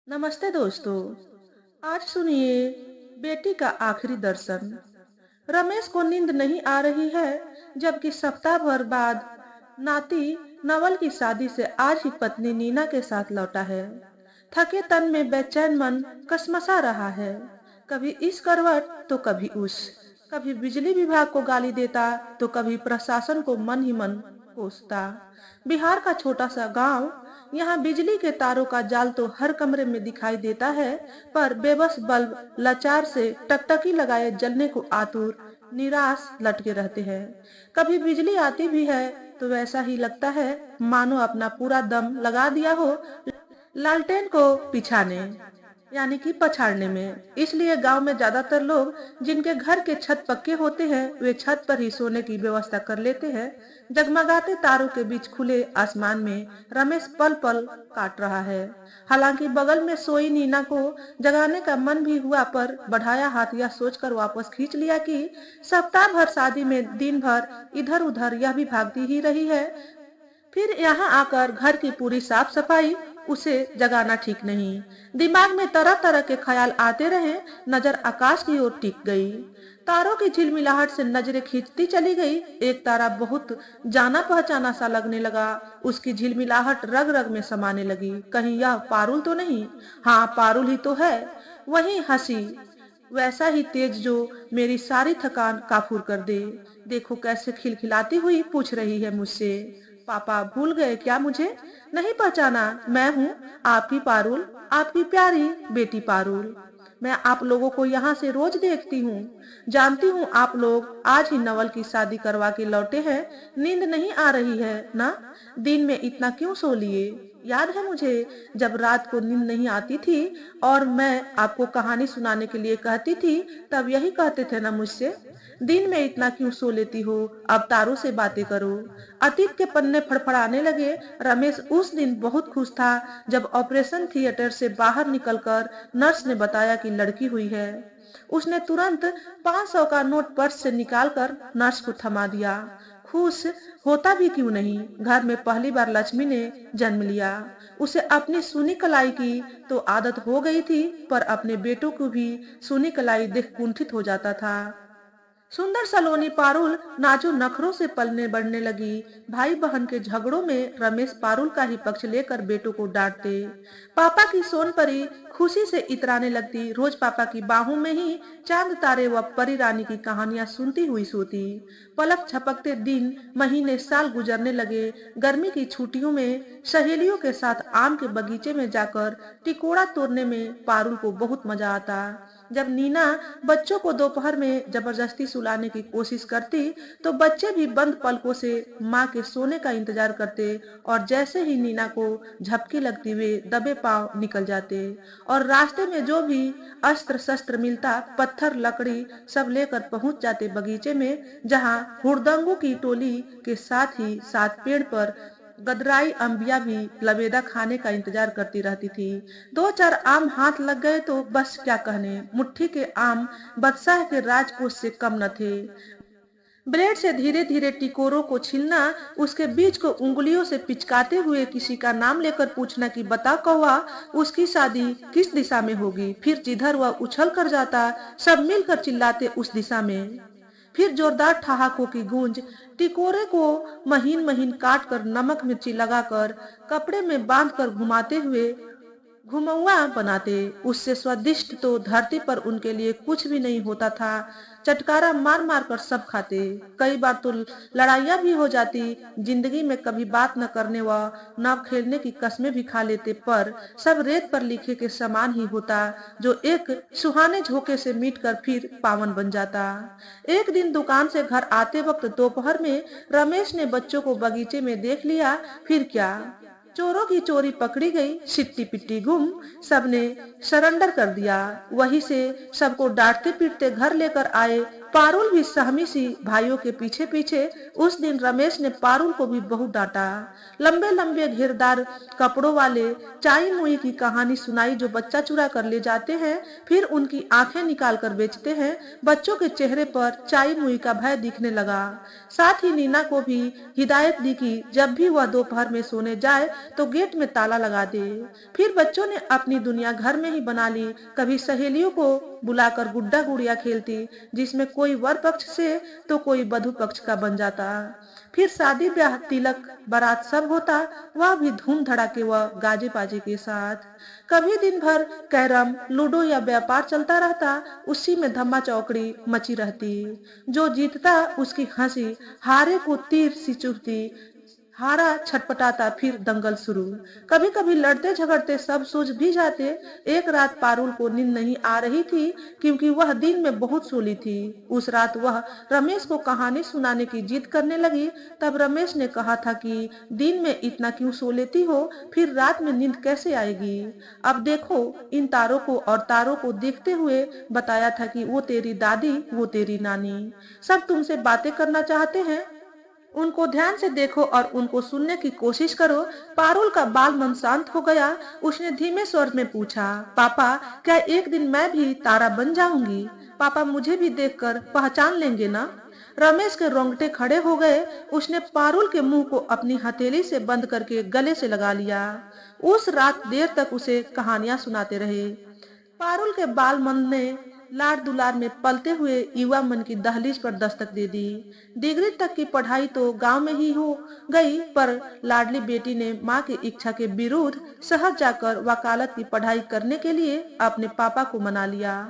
नमस्ते दोस्तों। आज सुनिए बेटी का आखिरी दर्शन। रमेश को नींद नहीं आ रही है, जबकि सप्ताह भर बाद नाती नवल की शादी से आज ही पत्नी नीना के साथ लौटा है। थके तन में बेचैन मन कसमसा रहा है। कभी इस करवट तो कभी उस, कभी बिजली विभाग को गाली देता तो कभी प्रशासन को मन ही मन कोसता। बिहार का छोटा सा गांव, यहाँ बिजली के तारों का जाल तो हर कमरे में दिखाई देता है, पर बेबस बल्ब लाचार से टकटकी लगाए जलने को आतुर निराश लटके रहते हैं। कभी बिजली आती भी है तो वैसा ही लगता है मानो अपना पूरा दम लगा दिया हो लालटेन को पिछाने यानी कि पछाड़ने में। इसलिए गांव में ज्यादातर लोग जिनके घर के छत पक्के होते हैं वे छत पर ही सोने की व्यवस्था कर लेते हैं। जगमगाते तारों के बीच खुले आसमान में रमेश पल पल काट रहा है। हालांकि बगल में सोई नीना को जगाने का मन भी हुआ, पर बढ़ाया हाथ यह सोचकर वापस खींच लिया कि सप्ताह भर शादी में दिन भर इधर उधर यह भी भागती ही रही है। फिर यहाँ आकर घर की पूरी साफ सफाई, उसे जगाना ठीक नहीं। दिमाग में तरह तरह के ख्याल आते रहे। नजर आकाश की ओर टिक गई। तारों की झिलमिलाहट से नजरें खींचती चली गई। एक तारा बहुत जाना पहचाना सा लगने लगा। उसकी झिलमिलाहट रग रग में समाने लगी। कहीं यह पारुल तो नहीं? हाँ, पारुल ही तो है। वही हंसी, वैसा ही तेज जो मेरी सारी थकान काफूर कर दे। देखो कैसे खिलखिलाती हुई पूछ रही है मुझसे, पापा भूल गए क्या मुझे? नहीं पहचाना? मैं हूँ आपकी पारुल, आपकी प्यारी बेटी पारुल। मैं आप लोगों को यहाँ से रोज देखती हूँ। जानती हूँ आप लोग आज ही नवल की शादी करवा के लौटे हैं। नींद नहीं आ रही है ना? दिन में इतना क्यों सो लिए? याद है मुझे, जब रात को नींद नहीं आती थी और मैं आपको कहानी सुनाने के लिए कहती थी, तब यही कहते थे ना मुझसे, दिन में इतना क्यों सो लेती हो, अब तारों से बातें करो। अतीत के पन्ने फड़फड़ाने लगे। रमेश उस दिन बहुत खुश था जब ऑपरेशन थिएटर से बाहर निकलकर नर्स ने बताया कि लड़की हुई है। उसने तुरंत 500 का नोट पर्स से निकालकर नर्स को थमा दिया। खुश होता भी क्यों नहीं, घर में पहली बार लक्ष्मी ने जन्म लिया। उसे अपनी सुनी कलाई की तो आदत हो गई थी, पर अपने बेटों को भी सुनी कलाई देख कुंठित हो जाता था। सुंदर सलोनी पारुल नाजो नखरों से पलने बढ़ने लगी। भाई बहन के झगड़ों में रमेश पारुल का ही पक्ष लेकर बेटों को डांटते। पापा की सोन परी खुशी से इतराने लगती। रोज पापा की बाहों में ही चांद तारे व परी रानी की कहानियां सुनती हुई सोती। पलक झपकते दिन महीने साल गुजरने लगे। गर्मी की छुट्टियों में सहेलियों के साथ आम के बगीचे में जाकर टिकोड़ा तोड़ने में पारुल को बहुत मजा आता। जब नीना बच्चों को दोपहर में जबरदस्ती सुलाने की कोशिश करती तो बच्चे भी बंद पलकों से माँ के सोने का इंतजार करते, और जैसे ही नीना को झपकी लगती वे दबे पांव निकल जाते और रास्ते में जो भी अस्त्र शस्त्र मिलता, पत्थर लकड़ी सब लेकर पहुंच जाते बगीचे में, जहां हुड़दंगों की टोली के साथ ही साथ पेड़ पर गदराई अंबिया भी लबेदा खाने का इंतजार करती रहती थी। दो चार आम हाथ लग गए तो बस क्या कहने, मुट्ठी के आम बादशाह के राजकोष से कम न थे। ब्लेड से धीरे धीरे टिकोरों को छीलना, उसके बीच को उंगलियों से पिचकाते हुए किसी का नाम लेकर पूछना कि बता कौवा, उसकी शादी किस दिशा में होगी। फिर जिधर वह उछल कर जाता सब मिलकर चिल्लाते उस दिशा में। फिर जोरदार ठहाकों की गूंज। टिकोरे को महीन महीन काट कर नमक मिर्ची लगाकर कपड़े में बांध कर घुमाते हुए घुमौआ बनाते। उससे स्वादिष्ट तो धरती पर उनके लिए कुछ भी नहीं होता था। चटकारा मार मार कर सब खाते। कई बार तो लड़ाइयां भी हो जाती। जिंदगी में कभी बात न करने व न खेलने की कस्में भी खा लेते, पर सब रेत पर लिखे के समान ही होता, जो एक सुहाने झोंके से मिट कर फिर पावन बन जाता। एक दिन दुकान से घर आते वक्त दोपहर में रमेश ने बच्चों को बगीचे में देख लिया। फिर क्या, चोरों की चोरी पकड़ी गई, सिट्टी पिट्टी गुम। सबने सरेंडर कर दिया। वहीं से सबको डांटते पीटते घर लेकर आए। पारुल भी सहमी सी भाइयों के पीछे पीछे। उस दिन रमेश ने पारुल को भी बहुत डांटा। लंबे लंबे घेरदार कपड़ों वाले चाई मुई की कहानी सुनाई, जो बच्चा चुरा कर ले जाते हैं फिर उनकी आंखें निकाल कर बेचते हैं। बच्चों के चेहरे पर चाई मुई का भय दिखने लगा। साथ ही नीना को भी हिदायत दी कि जब भी वह दोपहर में सोने जाए तो गेट में ताला लगा दे। फिर बच्चों ने अपनी दुनिया घर में ही बना ली। कभी सहेलियों को बुलाकर गुड्डा गुड़िया खेलती, जिसमें कोई वर पक्ष से तो कोई वधु पक्ष का बन जाता। फिर शादी ब्याह तिलक बारात सब होता, वह भी धूम धड़ाके व गाजे बाजे के साथ। कभी दिन भर कैरम लूडो या व्यापार चलता रहता, उसी में धम्मा चौकड़ी मची रहती। जो जीतता उसकी हंसी, हारे को तीर सी चुभती। हारा छटपटाता, फिर दंगल शुरू। कभी कभी लड़ते झगड़ते सब सूझ भी जाते। एक रात पारुल को नींद नहीं आ रही थी, क्योंकि वह दिन में बहुत सोली थी। उस रात वह रमेश को कहानी सुनाने की जिद करने लगी। तब रमेश ने कहा था कि दिन में इतना क्यों सो लेती हो, फिर रात में नींद कैसे आएगी। अब देखो, इन तारों को और तारों को देखते हुए बताया था कि वो तेरी दादी, वो तेरी नानी, सब तुमसे बातें करना चाहते हैं। उनको ध्यान से देखो और उनको सुनने की कोशिश करो। पारुल का बाल मन शांत हो गया। उसने धीमे स्वर में पूछा, पापा, क्या एक दिन मैं भी तारा बन जाऊंगी? पापा मुझे भी देखकर पहचान लेंगे ना? रमेश के रोंगटे खड़े हो गए। उसने पारुल के मुंह को अपनी हथेली से बंद करके गले से लगा लिया। उस रात देर तक उसे कहानियां सुनाते रहे। पारुल के बाल मन ने लाड दुलार में पलते हुए युवा मन की दहलीज पर दस्तक दे दी। डिग्री तक की पढ़ाई तो गांव में ही हो गई, पर लाडली बेटी ने मां की इच्छा के विरुद्ध शहर जाकर वकालत की पढ़ाई करने के लिए अपने पापा को मना लिया।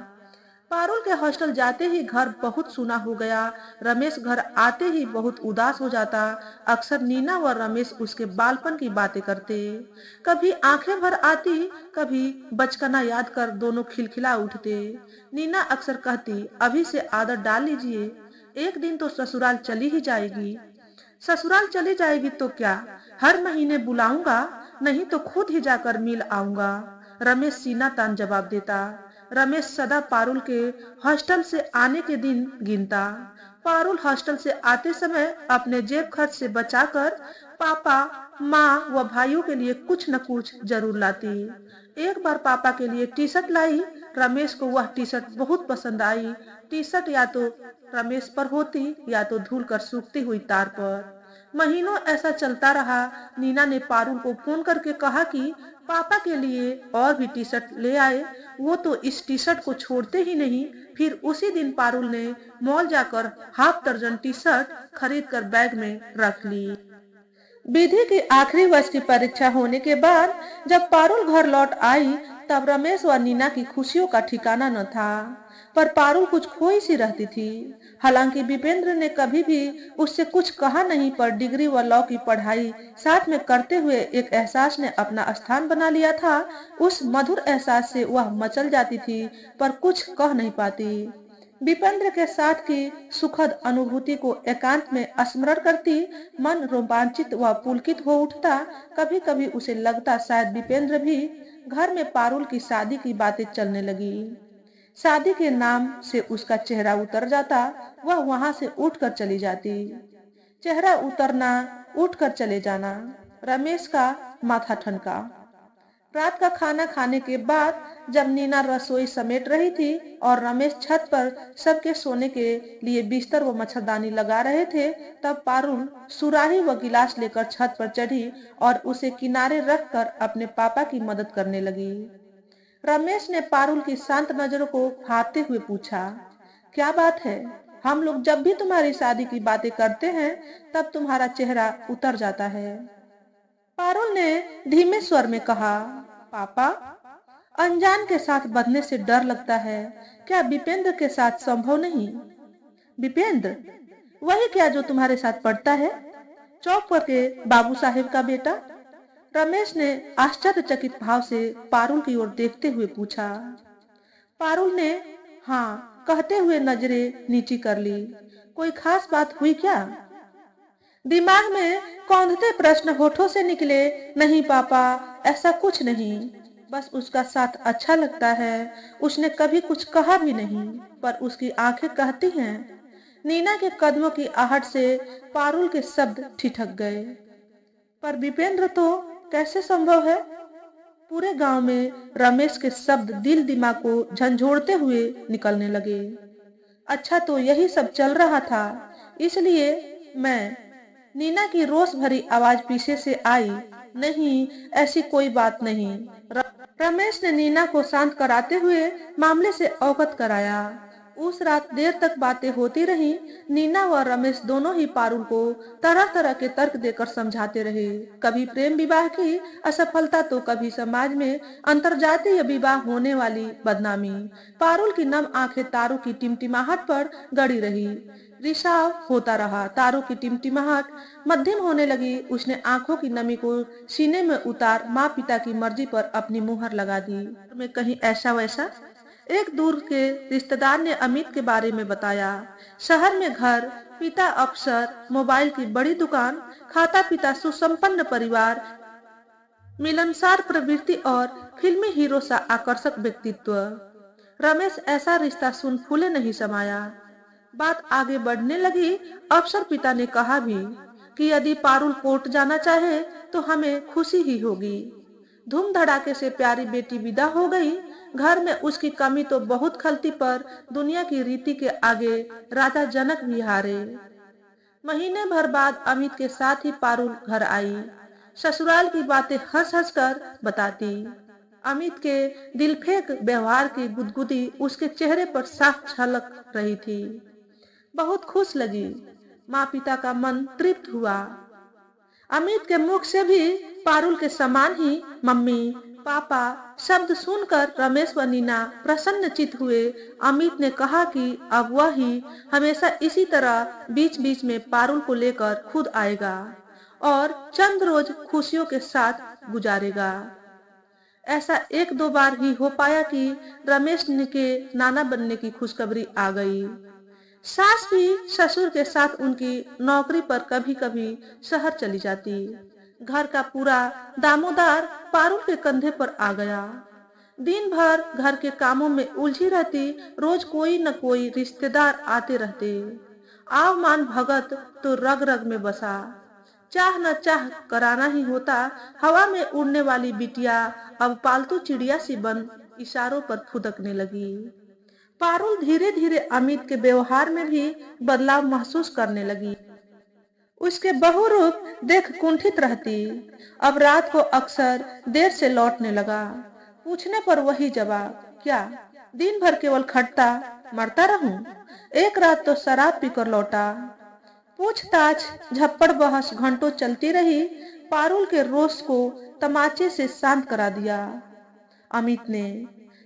पारुल के हॉस्टल जाते ही घर बहुत सूना हो गया। रमेश घर आते ही बहुत उदास हो जाता। अक्सर नीना व रमेश उसके बालपन की बातें करते। कभी आंखें भर आती, कभी बचपना याद कर दोनों खिलखिला उठते। नीना अक्सर कहती, अभी से आदत डाल लीजिए, एक दिन तो ससुराल चली ही जाएगी। ससुराल चली जाएगी तो क्या, हर महीने बुलाऊंगा, नहीं तो खुद ही जाकर मिल आऊंगा। रमेश सीना तान जवाब देता। रमेश सदा पारुल के हॉस्टल से आने के दिन गिनता। पारुल हॉस्टल से आते समय अपने जेब खर्च से बचाकर पापा, माँ व भाइयों के लिए कुछ न कुछ जरूर लाती। एक बार पापा के लिए टी शर्ट लाई। रमेश को वह टी शर्ट बहुत पसंद आई। टी शर्ट या तो रमेश पर होती या तो धुल कर सूखती हुई तार पर। महीनों ऐसा चलता रहा। नीना ने पारुल को फोन करके कहा कि पापा के लिए और भी टी शर्ट ले आए। वो तो इस टी शर्ट को छोड़ते ही नहीं। फिर उसी दिन पारुल ने मॉल जाकर हाफ दर्जन टी शर्ट खरीद कर बैग में रख ली। विधि की आखिरी वर्ष की परीक्षा होने के बाद जब पारुल घर लौट आई, तब रमेश व नीना की खुशियों का ठिकाना न था। पर पारुल कुछ खोई सी रहती थी। हालांकि विपेंद्र ने कभी भी उससे कुछ कहा नहीं, पर डिग्री व लॉ की पढ़ाई साथ में करते हुए एक एहसास ने अपना स्थान बना लिया था। उस मधुर एहसास से वह मचल जाती थी, पर कुछ कह नहीं पाती। विपेंद्र के साथ की सुखद अनुभूति को एकांत में स्मरण करती मन रोमांचित व पुलकित हो उठता। कभी कभी उसे लगता शायद विपेंद्र भी घर में पारुल की शादी की बातें चलने लगी। शादी के नाम से उसका चेहरा उतर जाता। वह वहां से उठकर चली जाती। चेहरा उतरना, उठकर चले जाना। रमेश का माथा ठनका। रात का खाना खाने के बाद जब नीना रसोई समेट रही थी और रमेश छत पर सबके सोने के लिए बिस्तर व मच्छरदानी लगा रहे थे, तब पारुल सुराही व गिलास लेकर छत पर चढ़ी और उसे किनारे रखकर अपने पापा की मदद करने लगी। रमेश ने पारुल की शांत नजरों को फाड़ते हुए पूछा, क्या बात है? हम लोग जब भी तुम्हारी शादी की बातें करते हैं तब तुम्हारा चेहरा उतर जाता है। पारुल ने धीमे स्वर में कहा, पापा, अनजान के साथ बंधने से डर लगता है। क्या विपेंद्र के साथ संभव नहीं? विपेंद्र? वही क्या जो तुम्हारे साथ पढ़ता है, चौक पर के बाबू साहेब का बेटा? रमेश ने आश्चर्यचकित भाव से पारुल की ओर देखते हुए पूछा। पारुल ने हाँ कहते हुए नजरें नीची कर ली। कोई खास बात हुई क्या? दिमाग में कौंधते प्रश्न होठों से निकले। नहीं पापा, ऐसा कुछ नहीं। बस उसका साथ अच्छा लगता है। उसने कभी कुछ कहा भी नहीं, पर उसकी आंखें कहती हैं। नीना के कदमों की आहट से पारुल के शब्द ठिठक गए। पर विपेंद्र तो कैसे संभव है? पूरे गांव में रमेश के शब्द दिल दिमाग को झंझोड़ते हुए निकलने लगे। अच्छा, तो यही सब चल रहा था, इसलिए मैं। नीना की रोष भरी आवाज पीछे से आई। नहीं, ऐसी कोई बात नहीं। रमेश ने नीना को शांत कराते हुए मामले से अवगत कराया। उस रात देर तक बातें होती रहीं। नीना व रमेश दोनों ही पारुल को तरह तरह के तर्क देकर समझाते रहे। कभी प्रेम विवाह की असफलता, तो कभी समाज में अंतरजातीय विवाह होने वाली बदनामी। पारुल की नम आंखें तारों की टिमटिमाहट पर गड़ी रही। रिसाव होता रहा। तारों की टिमटिमाहट मध्यम होने लगी। उसने आंखों की नमी को सीने में उतार माँ पिता की मर्जी पर अपनी मुहर लगा दी। में कहीं ऐसा वैसा। एक दूर के रिश्तेदार ने अमित के बारे में बताया। शहर में घर, पिता अफसर, मोबाइल की बड़ी दुकान, खाता पिता सुसंपन्न परिवार, मिलनसार प्रवृत्ति और फिल्मी हीरो सा आकर्षक व्यक्तित्व। रमेश ऐसा रिश्ता सुन फूले नहीं समाया। बात आगे बढ़ने लगी। अफसर पिता ने कहा भी कि यदि पारुल कोर्ट जाना चाहे तो हमें खुशी ही होगी। धूम धड़ाके से प्यारी बेटी विदा हो गई। घर में उसकी कमी तो बहुत खलती, पर दुनिया की रीति के आगे राजा जनक भी हारे। महीने भर बाद अमित के साथ ही पारुल घर आई। ससुराल की बातें हंस हंस कर बताती। अमित के दिलफेक व्यवहार की गुदगुदी उसके चेहरे पर साफ झलक रही थी। बहुत खुश लगी। माँ पिता का मन तृप्त हुआ। अमित के मुख से भी पारुल के समान ही मम्मी पापा शब्द सुनकर रमेश व नीना प्रसन्नचित हुए। अमित ने कहा कि अब वह ही हमेशा इसी तरह बीच बीच में पारुल को लेकर खुद आएगा और चंद रोज खुशियों के साथ गुजारेगा। ऐसा एक दो बार ही हो पाया कि रमेश के नाना बनने की खुशखबरी आ गई। सास भी ससुर के साथ उनकी नौकरी पर कभी कभी शहर चली जाती। घर का पूरा दामोदार पारुल के कंधे पर आ गया। दिन भर घर के कामों में उलझी रहती। रोज कोई न कोई रिश्तेदार आते रहते। आवमान भगत तो रग रग में बसा। चाह न चाह कराना ही होता। हवा में उड़ने वाली बिटिया अब पालतू चिड़िया सी बन इशारों पर फुदकने लगी। पारुल धीरे धीरे अमित के व्यवहार में भी बदलाव महसूस करने लगी। उसके बहुरूप देख कुंठित रहती। अब रात को अक्सर देर से लौटने लगा। पूछने पर वही जवाब, क्या दिन भर केवल खटता मरता रहूं? एक रात तो शराब पीकर लौटा। पूछताछ झप्पड़ बहस घंटों चलती रही। पारुल के रोष को तमाचे से शांत करा दिया अमित ने।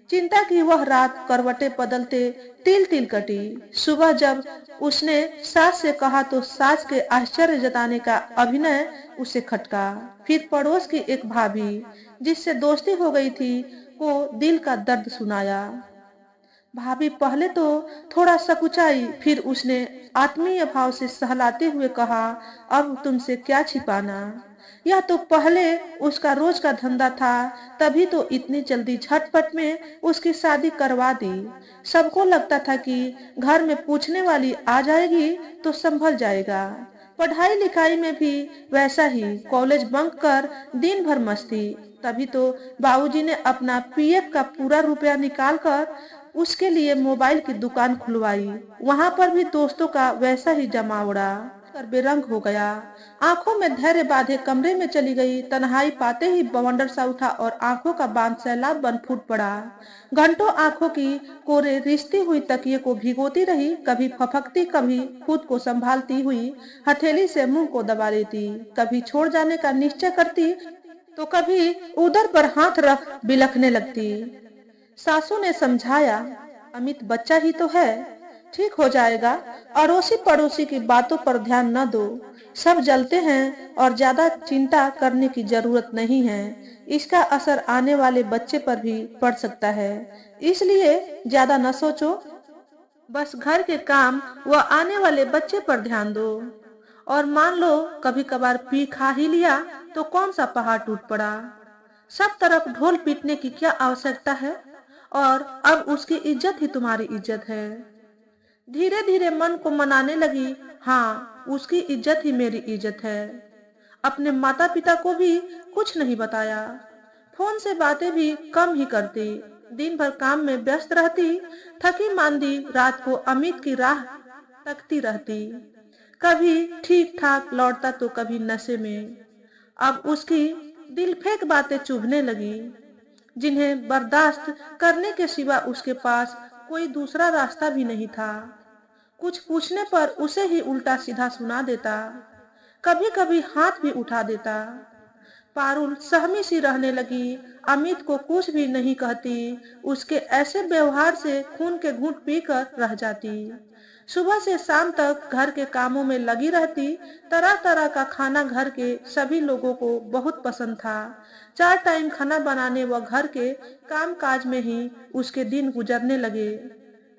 चिंता की वह रात करवटें बदलते तिल तिल कटी। सुबह जब उसने सास से कहा तो सास के आश्चर्य जताने का अभिनय उसे खटका। फिर पड़ोस की एक भाभी जिससे दोस्ती हो गई थी को दिल का दर्द सुनाया। भाभी पहले तो थोड़ा सकुचाई, फिर उसने आत्मीय भाव से सहलाते हुए कहा, अब तुमसे क्या छिपाना। यह तो पहले उसका रोज का धंधा था, तभी तो इतनी जल्दी झटपट में उसकी शादी करवा दी। सबको लगता था कि घर में पूछने वाली आ जाएगी तो संभल जाएगा। पढ़ाई लिखाई में भी वैसा ही, कॉलेज बंक कर दिन भर मस्ती। तभी तो बाबूजी ने अपना पीएफ का पूरा रुपया निकाल कर उसके लिए मोबाइल की दुकान खुलवाई। वहां पर भी दोस्तों का वैसा ही जमावड़ा कर बेरंग हो गया। आंखों में धैर्य बांधे कमरे में चली गई। तन्हाई पाते ही बवंडर सा उठा और आंखों का बांध सैलाब बन फूट पड़ा। घंटों आंखों की कोरे रिश्ती हुई तकिए को भिगोती रही। कभी फफकती, कभी खुद को संभालती हुई हथेली से मुंह को दबा लेती। कभी छोड़ जाने का निश्चय करती तो कभी उदर पर हाथ रख बिलखने लगती। सासू ने समझाया, अमित बच्चा ही तो है, ठीक हो जाएगा। अड़ोसी पड़ोसी की बातों पर ध्यान न दो। सब जलते हैं और ज्यादा चिंता करने की जरूरत नहीं है। इसका असर आने वाले बच्चे पर भी पड़ सकता है, इसलिए ज्यादा न सोचो। बस घर के काम व आने वाले बच्चे पर ध्यान दो। और मान लो कभी कभार पी खा ही लिया तो कौन सा पहाड़ टूट पड़ा। सब तरफ ढोल पीटने की क्या आवश्यकता है? और अब उसकी इज्जत ही तुम्हारी इज्जत है। धीरे धीरे मन को मनाने लगी, हाँ, उसकी इज्जत ही मेरी इज्जत है। अपने माता पिता को भी कुछ नहीं बताया। फोन से बातें भी कम ही करती। दिन भर काम में व्यस्त रहती। थकी मांदी रात को अमित की राह तकती रहती। कभी ठीक ठाक लौटता तो कभी नशे में। अब उसकी दिल फेंक बातें चुभने लगी, जिन्हें बर्दाश्त करने के सिवा उसके पास कोई दूसरा रास्ता भी नहीं था। कुछ पूछने पर उसे ही उल्टा सीधा सुना देता। कभी कभी हाथ भी उठा देता। पारुल सहमी सी रहने लगी। अमित को कुछ भी नहीं कहती। उसके ऐसे व्यवहार से खून के घूंट पीकर रह जाती। सुबह से शाम तक घर के कामों में लगी रहती। तरह तरह का खाना घर के सभी लोगों को बहुत पसंद था। 4 टाइम खाना बनाने व घर के काम काज में ही उसके दिन गुजरने लगे।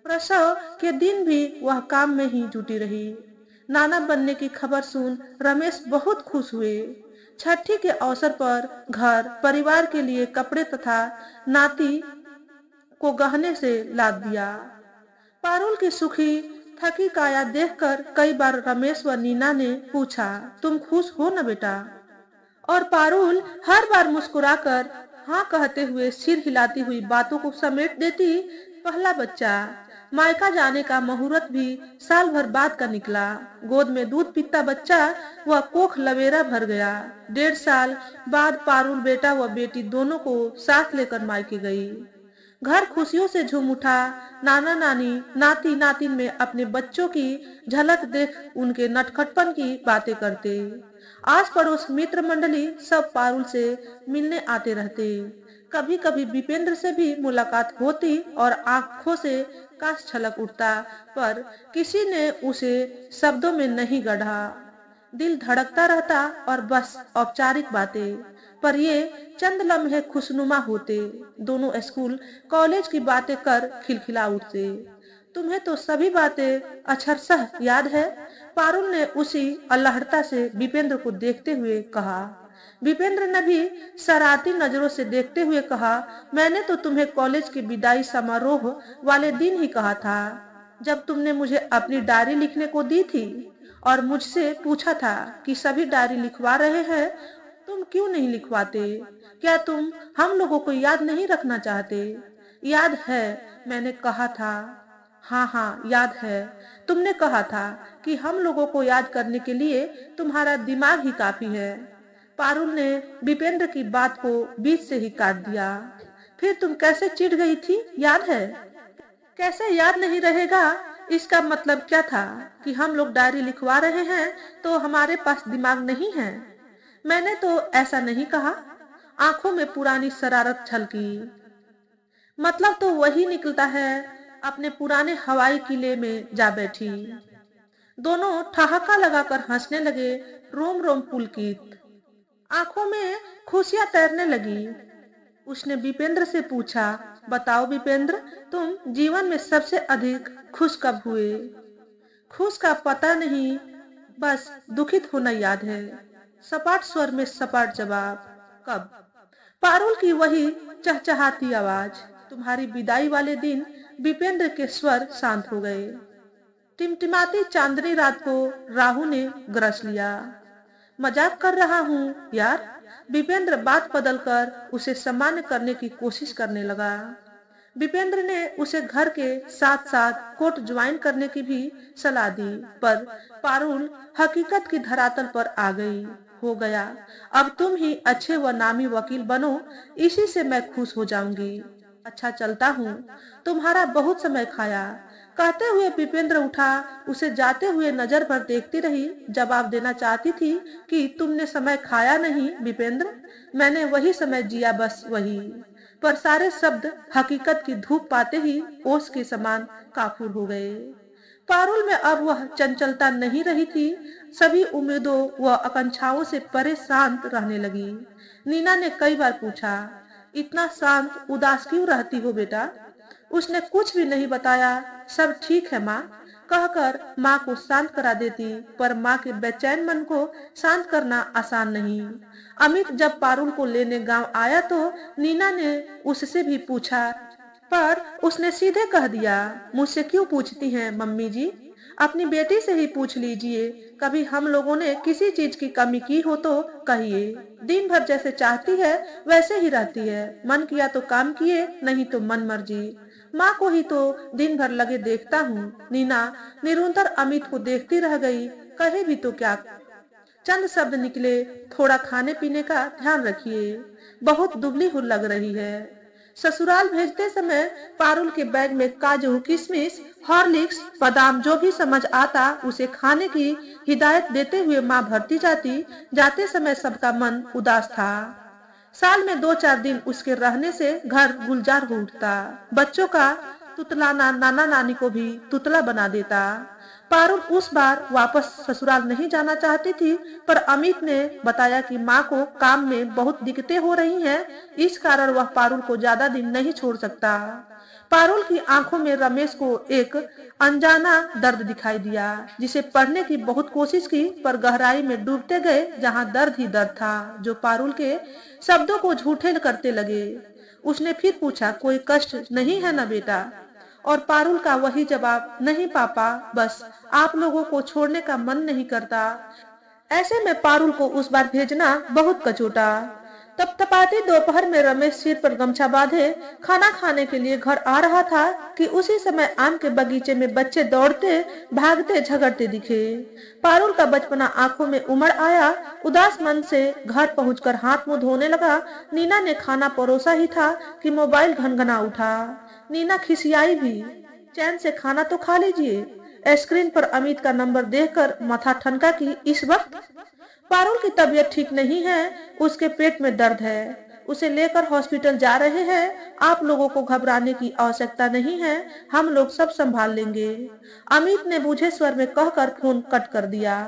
प्रसव के दिन भी वह काम में ही जुटी रही। नाना बनने की खबर सुन रमेश बहुत खुश हुए। छठी के अवसर पर घर परिवार के लिए कपड़े तथा नाती को गहने से लाद दिया। पारुल की सुखी थकी काया देखकर कई बार रमेश व नीना ने पूछा, तुम खुश हो न बेटा? और पारुल हर बार मुस्कुराकर हाँ कहते हुए सिर हिलाती हुई बातों को समेट देती। पहला बच्चा मायका जाने का मुहूर्त भी साल भर बाद का निकला। गोद में दूध पीता बच्चा वह कोख लवेरा भर गया। 1.5 साल बाद पारुल बेटा व बेटी दोनों को साथ लेकर मायके गई। घर खुशियों से झूम उठा। नाना नानी नाती नातिन में अपने बच्चों की झलक देख उनके नटखटपन की बातें करते। आस पड़ोस मित्र मंडली सब पारुल से मिलने आते रहते। कभी कभी विपेंद्र से भी मुलाकात होती और आंखों से काश छलक उठता, पर किसी ने उसे शब्दों में नहीं गढ़ा। दिल धड़कता रहता और बस औपचारिक बातें, पर ये चंद लम्हे खुशनुमा होते। दोनों स्कूल कॉलेज की बातें कर खिलखिला उठते। तुम्हें तो सभी बातें अक्षरशः याद है? पारुल ने उसी अल्हड़ता से विपेंद्र को देखते हुए कहा। विपेंद्र ने भी शरारती नजरों से देखते हुए कहा, मैंने तो तुम्हें कॉलेज के विदाई समारोह वाले दिन ही कहा था, जब तुमने मुझे अपनी डायरी लिखने को दी थी और मुझसे पूछा था कि सभी डायरी लिखवा रहे हैं, तुम क्यों नहीं लिखवाते? क्या तुम हम लोगों को याद नहीं रखना चाहते? याद है, मैंने कहा था। हाँ हाँ, याद है। तुमने कहा था कि हम लोगों को याद करने के लिए तुम्हारा दिमाग ही काफी है। पारुल ने विपेंद्र की बात को बीच से ही काट दिया। फिर तुम कैसे चिढ़ गई थी, याद है? कैसे याद नहीं रहेगा? इसका मतलब क्या था कि हम लोग डायरी लिखवा रहे हैं तो हमारे पास दिमाग नहीं है? मैंने तो ऐसा नहीं कहा। आंखों में पुरानी शरारत छलकी। मतलब तो वही निकलता है। अपने पुराने हवाई किले में जा बैठी। दोनों ठहाका लगाकर हंसने लगे। रोम रोम पुलकित, आंखों में खुशियां तैरने लगी। उसने विपेंद्र से पूछा, बताओ विपेंद्र, तुम जीवन में सबसे अधिक खुश कब हुए? खुश का पता नहीं, बस दुखित होना याद है। सपाट स्वर में सपाट जवाब, कब? पारुल की वही चहचहाती आवाज। तुम्हारी विदाई वाले दिन विपेंद्र के स्वर शांत हो गए। टिमटिमाती चांदनी रात को राहु ने ग्रस लिया। मजाक कर रहा हूँ यार। विपेंद्र बात बदलकर उसे सामान्य करने की कोशिश करने लगा। विपेंद्र ने उसे घर के साथ साथ कोर्ट ज्वाइन करने की भी सलाह दी, पर पारुल हकीकत की धरातल पर आ गई। हो गया, अब तुम ही अच्छे व नामी वकील बनो, इसी से मैं खुश हो जाऊंगी। अच्छा चलता हूँ, तुम्हारा बहुत समय खाया। कहते हुए विपेंद्र उठा। उसे जाते हुए नजर भर देखती रही। जवाब देना चाहती थी कि तुमने समय खाया नहीं विपेंद्र, मैंने वही समय जिया, बस वही। पर सारे शब्द हकीकत की धूप पाते ही ओस के समान काफूर हो गए। पारुल में अब वह चंचलता नहीं रही थी। सभी उम्मीदों व आकांक्षाओं से परे शांत रहने लगी। नीना ने कई बार पूछा, इतना शांत उदास क्यों रहती हो बेटा? उसने कुछ भी नहीं बताया। सब ठीक है माँ, कहकर माँ को शांत करा देती, पर माँ के बेचैन मन को शांत करना आसान नहीं। अमित जब पारुल को लेने गांव आया तो नीना ने उससे भी पूछा, पर उसने सीधे कह दिया, मुझसे क्यों पूछती हैं मम्मी जी, अपनी बेटी से ही पूछ लीजिए। कभी हम लोगों ने किसी चीज की कमी की हो तो कहिए। दिन भर जैसे चाहती है वैसे ही रहती है, मन किया तो काम किए, नहीं तो मन मर्जी। माँ को ही तो दिन भर लगे देखता हूँ। नीना निरंतर अमित को देखती रह गई। कहे भी तो क्या, चंद शब्द निकले, थोड़ा खाने पीने का ध्यान रखिए, बहुत दुबली हो लग रही है। ससुराल भेजते समय पारुल के बैग में काजू, किशमिश, हॉर्लिक्स, बादाम जो भी समझ आता उसे खाने की हिदायत देते हुए माँ भरती जाती। जाते समय सबका मन उदास था। साल में 2-4 दिन उसके रहने से घर गुलजार हो उठता। बच्चों का तुतलाना नाना नानी को भी तुतला बना देता। पारुल उस बार वापस ससुराल नहीं जाना चाहती थी, पर अमित ने बताया कि माँ को काम में बहुत दिक्कतें हो रही हैं, इस कारण वह पारुल को ज्यादा दिन नहीं छोड़ सकता। पारुल की आंखों में रमेश को एक अनजाना दर्द दिखाई दिया, जिसे पढ़ने की बहुत कोशिश की, पर गहराई में डूबते गए, जहां दर्द ही दर्द था, जो पारुल के शब्दों को झूठे करते लगे। उसने फिर पूछा, कोई कष्ट नहीं है ना बेटा? और पारुल का वही जवाब, नहीं पापा, बस आप लोगों को छोड़ने का मन नहीं करता। ऐसे में पारुल को उस बार भेजना बहुत कचोटा। तपतपाती दोपहर में रमेश सिर पर गमछा बांधे खाना खाने के लिए घर आ रहा था कि उसी समय आम के बगीचे में बच्चे दौड़ते भागते झगड़ते दिखे। पारुल का बचपना आंखों में उमड़ आया। उदास मन से घर पहुंचकर हाथ मुंह धोने लगा। नीना ने खाना परोसा ही था कि मोबाइल घनघना उठा। नीना खिसियाई भी, चैन से खाना तो खा लीजिए। स्क्रीन पर अमित का नंबर देखकर माथा ठनका कि इस वक्त पारुल की तबीयत ठीक नहीं है, उसके पेट में दर्द है, उसे लेकर हॉस्पिटल जा रहे हैं। आप लोगों को घबराने की आवश्यकता नहीं है, हम लोग सब संभाल लेंगे। अमित ने बुझे स्वर में कहकर फोन कट कर दिया।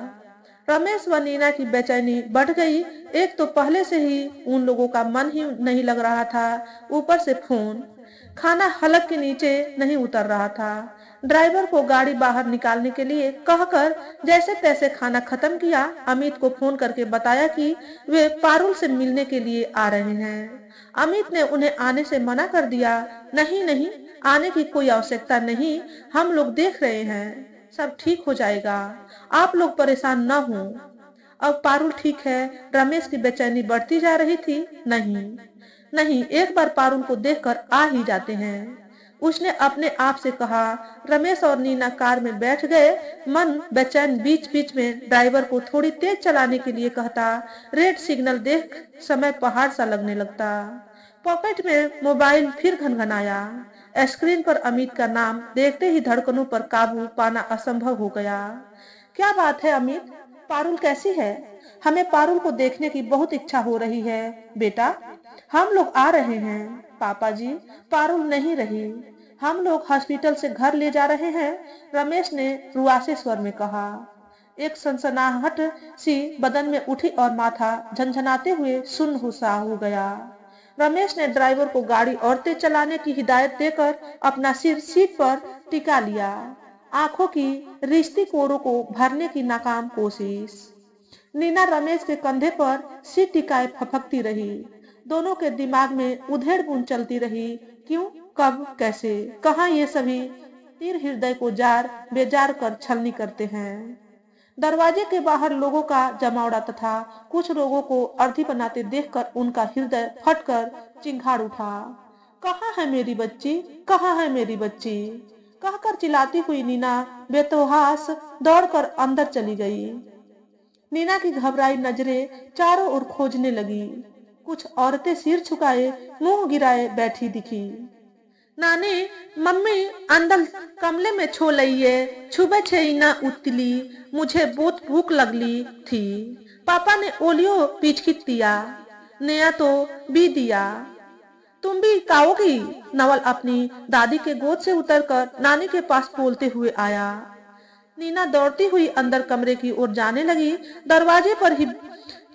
रमेश व नीना की बेचैनी बढ़ गई। एक तो पहले से ही उन लोगों का मन ही नहीं लग रहा था, ऊपर से फोन। खाना हलक के नीचे नहीं उतर रहा था। ड्राइवर को गाड़ी बाहर निकालने के लिए कहकर जैसे तैसे खाना खत्म किया। अमित को फोन करके बताया कि वे पारुल से मिलने के लिए आ रहे हैं। अमित ने उन्हें आने से मना कर दिया। नहीं नहीं, आने की कोई आवश्यकता नहीं, हम लोग देख रहे हैं, सब ठीक हो जाएगा, आप लोग परेशान न हो। अब पारुल ठीक है। रमेश की बेचैनी बढ़ती जा रही थी। नहीं नहीं, एक बार पारुल को देखकर आ ही जाते हैं, उसने अपने आप से कहा। रमेश और नीना कार में बैठ गए। मन बेचैन बीच बीच में ड्राइवर को थोड़ी तेज चलाने के लिए कहता। रेड सिग्नल देख समय पहाड़ सा लगने लगता। पॉकेट में मोबाइल फिर घनघनाया। स्क्रीन पर अमित का नाम देखते ही धड़कनों पर काबू पाना असंभव हो गया। क्या बात है अमित, पारुल कैसी है? हमें पारुल को देखने की बहुत इच्छा हो रही है बेटा, हम लोग आ रहे हैं। पापा जी, पारुल नहीं रही, हम लोग हॉस्पिटल से घर ले जा रहे हैं, रमेश ने रुआसे स्वर में कहा। एक सनसनाहट सी बदन में उठी और माथा झंझनाते हुए सुन्न सा हो गया। रमेश ने ड्राइवर को गाड़ी और तेज चलाने की हिदायत देकर अपना सिर सीट पर टिका लिया। आंखों की रिश्ती कोरों को भरने की नाकाम कोशिश। नीना रमेश के कंधे पर सिर टिकाए फपकती रही। दोनों के दिमाग में उधेड़ बुन चलती रही। क्यों, कब, कैसे, कहाँ ये सभी तीर हृदय को जार बेजार कर छलनी करते हैं। दरवाजे के बाहर लोगों का जमावड़ा तथा कुछ लोगों को अर्थी बनाते देखकर उनका हृदय फटकर चिंगाड़ उठा। कहाँ है मेरी बच्ची, कहाँ है मेरी बच्ची, कहकर चिल्लाती हुई नीना बेतहाश दौड़कर अंदर चली गई। नीना की घबराई नजरें चारों ओर खोजने लगी। कुछ औरतें सिर झुकाए मुंह गिराए बैठी दिखी। नानी, मम्मी अंदर कमरे में छो लइए, छुबे छे ना उतली, मुझे बहुत भूख लगली थी। पापा ने ओलियो बिस्किट दिया, नया तो भी दिया, तुम भी खाओगी? नवल अपनी दादी के गोद से उतरकर नानी के पास बोलते हुए आया। नीना दौड़ती हुई अंदर कमरे की ओर जाने लगी। दरवाजे पर ही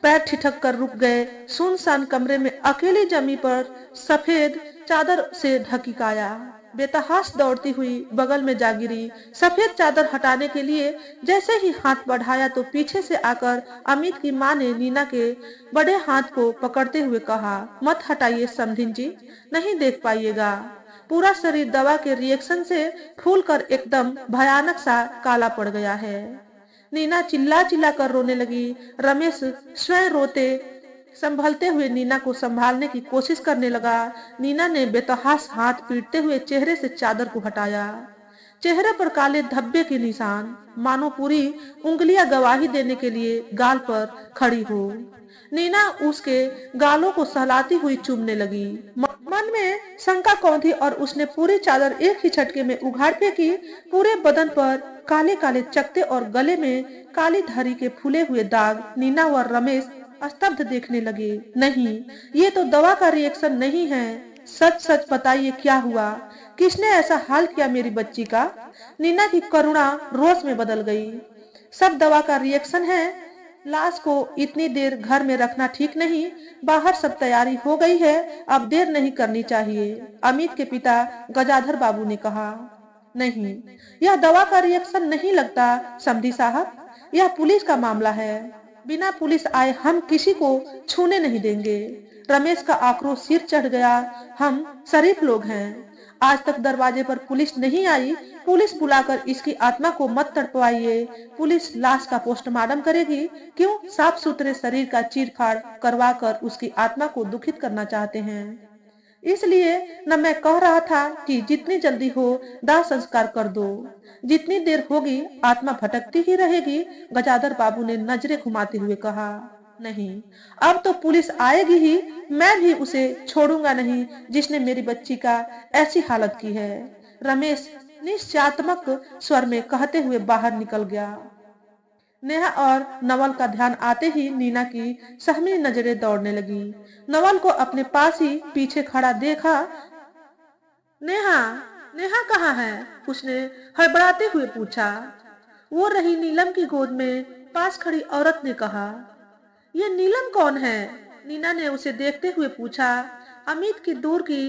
पैर ठिठक कर रुक गए। सुनसान कमरे में अकेली जमी पर सफेद चादर से ढकी काया। बेतहाश दौड़ती हुई बगल में जा गिरी। सफेद चादर हटाने के लिए जैसे ही हाथ बढ़ाया तो पीछे से आकर अमित की माँ ने नीना के बड़े हाथ को पकड़ते हुए कहा, मत हटाइए समधिन जी, नहीं देख पाइएगा। पूरा शरीर दवा के रिएक्शन से फूलकर एकदम भयानक सा काला पड़ गया है। नीना चिल्ला चिल्ला कर रोने लगी। रमेश स्वयं रोते संभलते हुए नीना को संभालने की कोशिश करने लगा। नीना ने बेतहाश हाथ पीटते हुए चेहरे से चादर को हटाया। चेहरे पर काले धब्बे के निशान, मानो पूरी उंगलियां गवाही देने के लिए गाल पर खड़ी हो। नीना उसके गालों को सहलाती हुई चूमने लगी। मन में शंका कौंधी और उसने पूरी चादर एक ही झटके में उघाड़ फेंकी। पूरे बदन पर काले काले चकते और गले में काली धारी के फूले हुए दाग। नीना व रमेश स्तब्ध देखने लगे। नहीं, ये तो दवा का रिएक्शन नहीं है। सच सच बताइए क्या हुआ, किसने ऐसा हाल किया मेरी बच्ची का। नीना की करुणा रोष में बदल गई। सब दवा का रिएक्शन है। लाश को इतनी देर घर में रखना ठीक नहीं। बाहर सब तैयारी हो गई है, अब देर नहीं करनी चाहिए, अमित के पिता गजाधर बाबू ने कहा। नहीं, यह दवा का रिएक्शन नहीं लगता समधी साहब, यह पुलिस का मामला है। बिना पुलिस आए हम किसी को छूने नहीं देंगे। रमेश का आक्रोश सिर चढ़ गया। हम शरीफ लोग हैं, आज तक दरवाजे पर पुलिस नहीं आई। पुलिस बुलाकर इसकी आत्मा को मत तड़पवाइए। पुलिस लाश का पोस्टमार्टम करेगी। क्यों साफ सुथरे शरीर का चीरफाड़ करवा कर उसकी आत्मा को दुखित करना चाहते हैं। इसलिए न मैं कह रहा था कि जितनी जल्दी हो दाह संस्कार कर दो। जितनी देर होगी आत्मा भटकती ही रहेगी, गजाधर बाबू ने नजरें घुमाते हुए कहा। नहीं, अब तो पुलिस आएगी ही। मैं भी उसे छोड़ूंगा नहीं जिसने मेरी बच्ची का ऐसी हालत की है, रमेश निश्चयात्मक स्वर में कहते हुए बाहर निकल गया। नेहा और नवल का ध्यान आते ही नीना की सहमी नजरें दौड़ने लगी। नवल को अपने पास ही पीछे खड़ा देखा। नेहा, नेहा कहाँ है, उसने हड़बड़ाते हुए पूछा। वो रही नीलम की गोद में, पास खड़ी औरत ने कहा। ये नीलम कौन है, नीना ने उसे देखते हुए पूछा। अमित की दूर की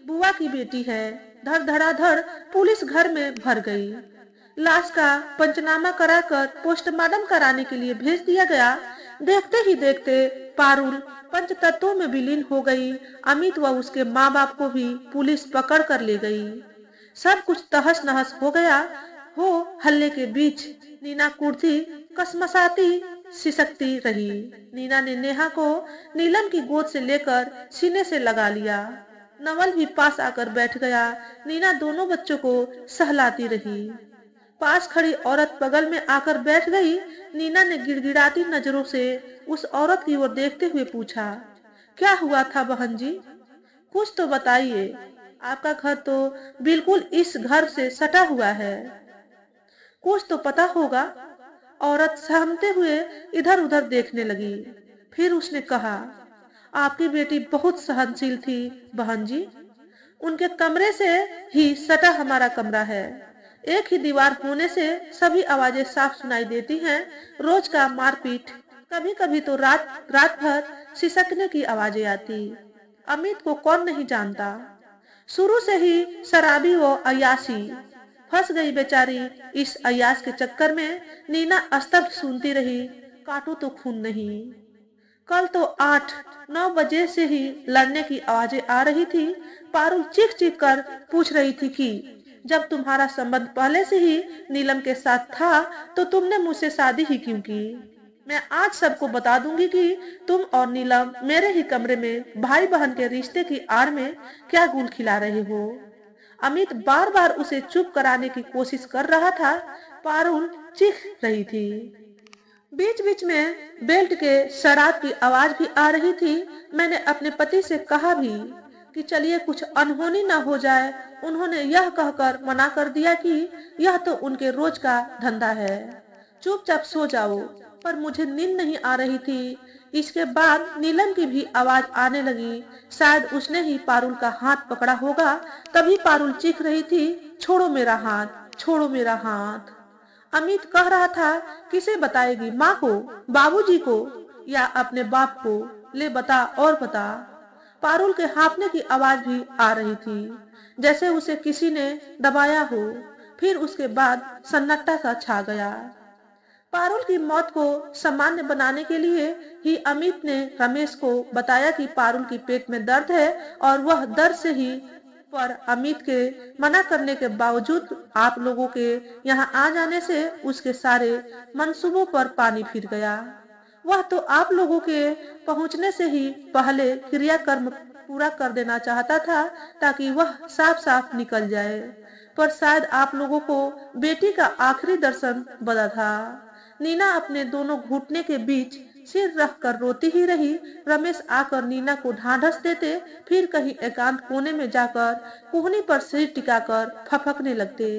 बुआ की बेटी है। धड़ धड़ाधड़ पुलिस घर में भर गई। लाश का पंचनामा कराकर पोस्टमार्टम कराने के लिए भेज दिया गया। देखते ही देखते पारुल पंच तत्वों में विलीन हो गई। अमित व उसके माँ बाप को भी पुलिस पकड़ कर ले गई। सब कुछ तहस नहस हो गया। हो हल्ले के बीच नीना कुर्ती कसमसाती सिसकती रही। नीना ने नेहा को नीलम की गोद से लेकर सीने से लगा लिया। नवल भी पास आकर बैठ गया। नीना दोनों बच्चों को सहलाती रही। पास खड़ी औरत बगल में आकर बैठ गई। नीना ने गिड़गिड़ाती नजरों से उस औरत की ओर देखते हुए पूछा, क्या हुआ था बहन जी, कुछ तो बताइए। आपका घर तो बिल्कुल इस घर से सटा हुआ है, कुछ तो पता होगा। औरत सहमते हुए इधर उधर देखने लगी। फिर उसने कहा, आपकी बेटी बहुत सहनशील थी बहन जी। उनके कमरे से ही सटा हमारा कमरा है। एक ही दीवार होने से सभी आवाजें साफ सुनाई देती हैं। रोज का मारपीट, कभी कभी तो रात रात भर सिसकने की आवाजें आती। अमित को कौन नहीं जानता, शुरू से ही शराबी व अय्यासी। फंस गई बेचारी इस अय्यास के चक्कर में। नीना स्तब्ध सुनती रही। काटो तो खून नहीं। कल तो 8-9 बजे से ही लड़ने की आवाजें आ रही थी। पारुल चीख चीख कर पूछ रही थी कि जब तुम्हारा संबंध पहले से ही नीलम के साथ था तो तुमने मुझसे शादी ही क्यों की। मैं आज सबको बता दूंगी कि तुम और नीलम मेरे ही कमरे में भाई बहन के रिश्ते की आड़ में क्या गुल खिला रहे हो। अमित बार बार उसे चुप कराने की कोशिश कर रहा था। पारुल चीख रही थी। बीच बीच में बेल्ट के शराब की आवाज भी आ रही थी। मैंने अपने पति से कहा भी कि चलिए कुछ अनहोनी न हो जाए। उन्होंने यह कहकर मना कर दिया कि यह तो उनके रोज का धंधा है, चुपचाप सो जाओ। पर मुझे नींद नहीं आ रही थी। इसके बाद नीलम की भी आवाज आने लगी। शायद उसने ही पारुल का हाथ पकड़ा होगा। तभी पारुल चीख रही थी, छोड़ो मेरा हाथ, छोड़ो मेरा हाथ। अमित कह रहा था, किसे बताएगी, माँ को, बाबूजी को या अपने बाप को, ले बता और बता। पारुल के हाँफने की आवाज भी आ रही थी, जैसे उसे किसी ने दबाया हो। फिर उसके बाद सन्नाटा सा छा गया। पारुल की मौत को सामान्य बनाने के लिए ही अमित ने रमेश को बताया कि पारुल की पेट में दर्द है और वह दर्द से ही। पर अमित के मना करने के बावजूद आप लोगों के यहाँ आ जाने से उसके सारे मंसूबों पर पानी फिर गया। वह तो आप लोगों के पहुंचने से ही पहले क्रियाकर्म पूरा कर देना चाहता था, ताकि वह साफ साफ निकल जाए। पर शायद आप लोगों को बेटी का आखिरी दर्शन बदा था। नीना अपने दोनों घुटने के बीच सिर रख कर रोती ही रही। रमेश आकर नीना को ढांढस देते, फिर कहीं एकांत कोने में जाकर कोहनी पर सिर टिकाकर फफकने लगते।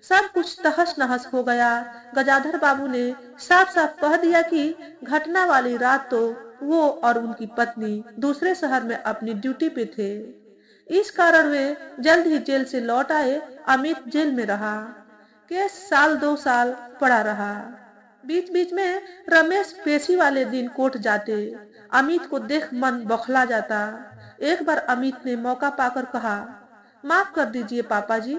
सब कुछ तहस नहस हो गया। गजाधर बाबू ने साफ साफ कह दिया कि घटना वाली रात तो वो और उनकी पत्नी दूसरे शहर में अपनी ड्यूटी पे थे। इस कारण वे जल्द ही जेल से लौट आए। अमित जेल में रहा। केस साल 2 साल पड़ा रहा। बीच बीच में रमेश पेशी वाले दिन कोर्ट जाते। अमित को देख मन बौखला जाता। एक बार अमित ने मौका पाकर कहा, माफ कर दीजिए पापा जी।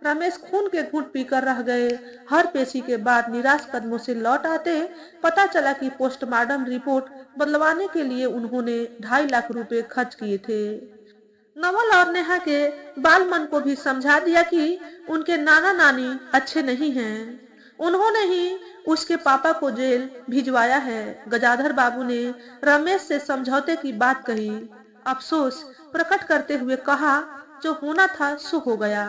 रमेश खून के घूंट पीकर रह गए। हर पेशी के बाद निराश कदमों से लौट आते। पता चला कि पोस्टमार्टम रिपोर्ट बदलवाने के लिए उन्होंने 2.5 लाख रुपए खर्च किए थे। नवल और नेहा के बाल मन को भी समझा दिया कि उनके नाना नानी अच्छे नहीं हैं। उन्होंने ही उसके पापा को जेल भिजवाया है। गजाधर बाबू ने रमेश से समझौते की बात कही। अफसोस प्रकट करते हुए कहा, जो होना था सो हो गया।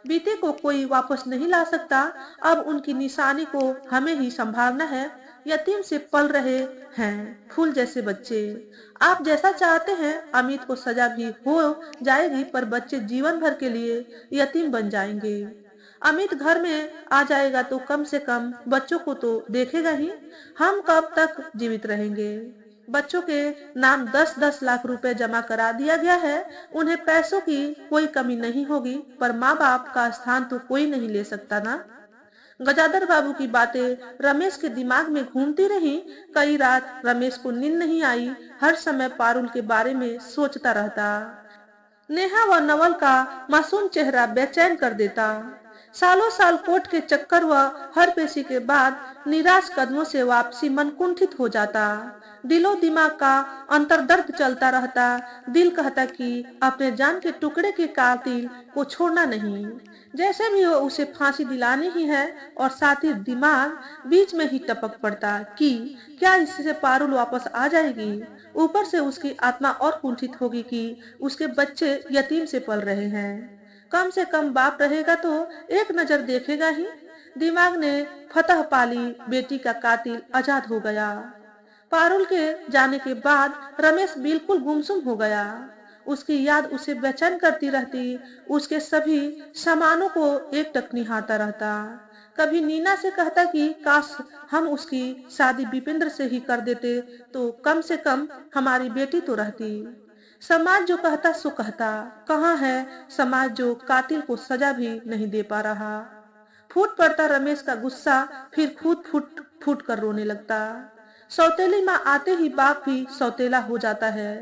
बीते को कोई वापस नहीं ला सकता। अब उनकी निशानी को हमें ही संभालना है। यतीम से पल रहे हैं फूल जैसे बच्चे। आप जैसा चाहते हैं अमित को सजा भी हो जाएगी, पर बच्चे जीवन भर के लिए यतीम बन जाएंगे। अमित घर में आ जाएगा तो कम से कम बच्चों को तो देखेगा ही। हम कब तक जीवित रहेंगे। बच्चों के नाम 10-10 लाख रुपए जमा करा दिया गया है। उन्हें पैसों की कोई कमी नहीं होगी, पर माँ बाप का स्थान तो कोई नहीं ले सकता ना। गजाधर बाबू की बातें रमेश के दिमाग में घूमती रही। कई रात रमेश को नींद नहीं आई। हर समय पारुल के बारे में सोचता रहता। नेहा व नवल का मासूम चेहरा बेचैन कर देता। सालों साल कोर्ट के चक्कर व हर पेशी के बाद निराश कदमों से वापसी मन कुंठित हो जाता। दिलो दिमाग का अंतर्दर्द चलता रहता। दिल कहता कि अपने जान के टुकड़े के कातिल को छोड़ना नहीं, जैसे भी हो उसे फांसी दिलानी ही है। और साथ ही दिमाग बीच में ही टपक पड़ता कि क्या इससे पारुल वापस आ जाएगी। ऊपर से उसकी आत्मा और कुंठित होगी कि उसके बच्चे यतीम से पल रहे हैं। कम से कम बाप रहेगा तो एक नजर देखेगा ही। दिमाग ने फतह पाली। बेटी का कातिल आजाद हो गया। पारुल के जाने के बाद रमेश बिल्कुल गुमसुम हो गया। उसकी याद उसे बेचैन करती रहती। उसके सभी सामानों को एकटक निहारता रहता। कभी नीना से कहता कि काश हम उसकी शादी विपिंद्र से ही कर देते तो कम से कम हमारी बेटी तो रहती। समाज जो कहता सो कहता। कहाँ है समाज जो कातिल को सजा भी नहीं दे पा रहा। फूट पड़ता रमेश का गुस्सा। फिर खुद फूट फूट कर रोने लगता। सौतेली माँ आते ही बाप भी सौतेला हो जाता है।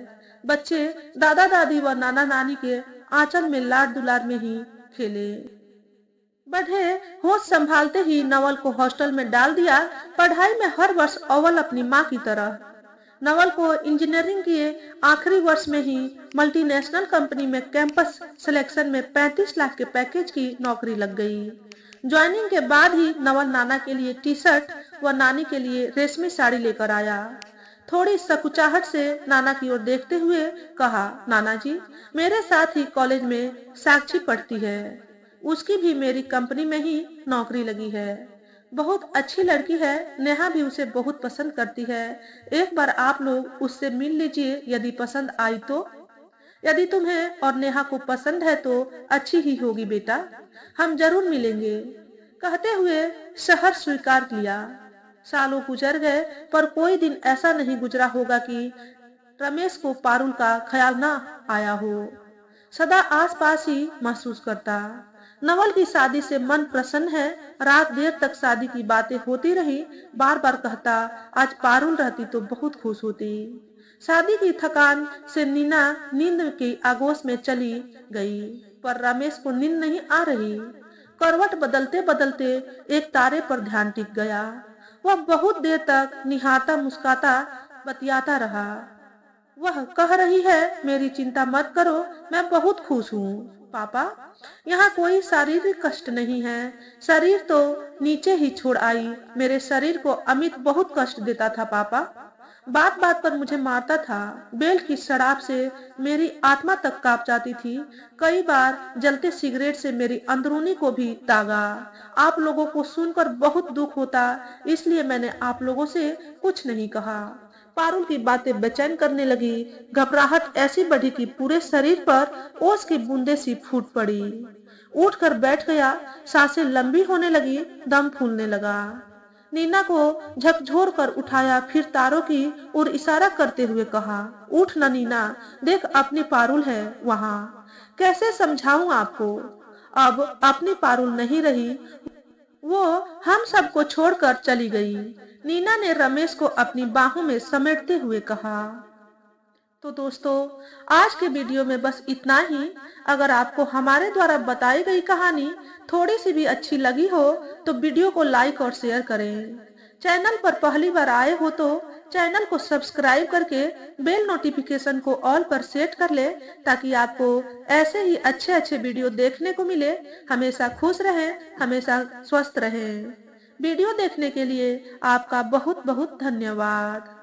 बच्चे दादा दादी व नाना नानी के आंचल में लाड दुलार में ही खेले बढ़े। होश संभालते ही नवल को हॉस्टल में डाल दिया। पढ़ाई में हर वर्ष अव्वल अपनी माँ की तरह। नवल को इंजीनियरिंग के आखिरी वर्ष में ही मल्टीनेशनल कंपनी में कैंपस सिलेक्शन में 35 लाख के पैकेज की नौकरी लग गई। ज्वाइनिंग के बाद ही नवल नाना के लिए टी शर्ट व नानी के लिए रेशमी साड़ी लेकर आया। थोड़ी सकुचाहट से नाना की ओर देखते हुए कहा, नाना जी, मेरे साथ ही कॉलेज में साक्षी पढ़ती है। उसकी भी मेरी कंपनी में ही नौकरी लगी है। बहुत अच्छी लड़की है। नेहा भी उसे बहुत पसंद करती है। एक बार आप लोग उससे मिल लीजिए, यदि पसंद आई तो। यदि तुम्हें और नेहा को पसंद है तो अच्छी ही होगी बेटा, हम जरूर मिलेंगे। कहते हुए शहर स्वीकार किया। सालों गुजर गए, पर कोई दिन ऐसा नहीं गुजरा होगा कि रमेश को पारुल का ख्याल ना आया हो। सदा आसपास ही महसूस करता। नवल की शादी से मन प्रसन्न है। रात देर तक शादी की बातें होती रही। बार बार कहता, आज पारुल रहती तो बहुत खुश होती। शादी की थकान से नीना नींद की आगोश में चली गई, पर रमेश को नींद नहीं आ रही। करवट बदलते बदलते एक तारे पर ध्यान टिक गया। वह बहुत देर तक निहारता मुस्कुराता बतियाता रहा। वह कह रही है, मेरी चिंता मत करो, मैं बहुत खुश हूँ पापा। यहाँ कोई शारीरिक कष्ट नहीं है। शरीर तो नीचे ही छोड़ आई। मेरे शरीर को अमित बहुत कष्ट देता था पापा। बात बात पर मुझे मारता था। बेल की शराब से मेरी आत्मा तक कांप जाती थी। कई बार जलते सिगरेट से मेरी अंदरूनी को भी दागा। आप लोगों को सुनकर बहुत दुख होता, इसलिए मैंने आप लोगों से कुछ नहीं कहा। पारुल की बातें बेचैन करने लगी। घबराहट ऐसी बढ़ी कि पूरे शरीर पर ओस की बूंदें सी फूट पड़ी। उठकर बैठ गया। सांसें लंबी होने लगी, दम फूलने लगा। नीना को झकझोर कर उठाया, फिर तारों की ओर इशारा करते हुए कहा, उठ न नीना, देख अपनी पारुल है वहां। कैसे समझाऊं आपको, अब अपनी पारुल नहीं रही, वो हम सबको छोड़कर चली गई। नीना ने रमेश को अपनी बाहों में समेटते हुए कहा। तो दोस्तों, आज के वीडियो में बस इतना ही। अगर आपको हमारे द्वारा बताई गई कहानी थोड़ी सी भी अच्छी लगी हो तो वीडियो को लाइक और शेयर करें। चैनल पर पहली बार आए हो तो चैनल को सब्सक्राइब करके बेल नोटिफिकेशन को ऑल पर सेट कर ले, ताकि आपको ऐसे ही अच्छे अच्छे वीडियो देखने को मिले। हमेशा खुश रहें, हमेशा स्वस्थ रहें। वीडियो देखने के लिए आपका बहुत बहुत धन्यवाद।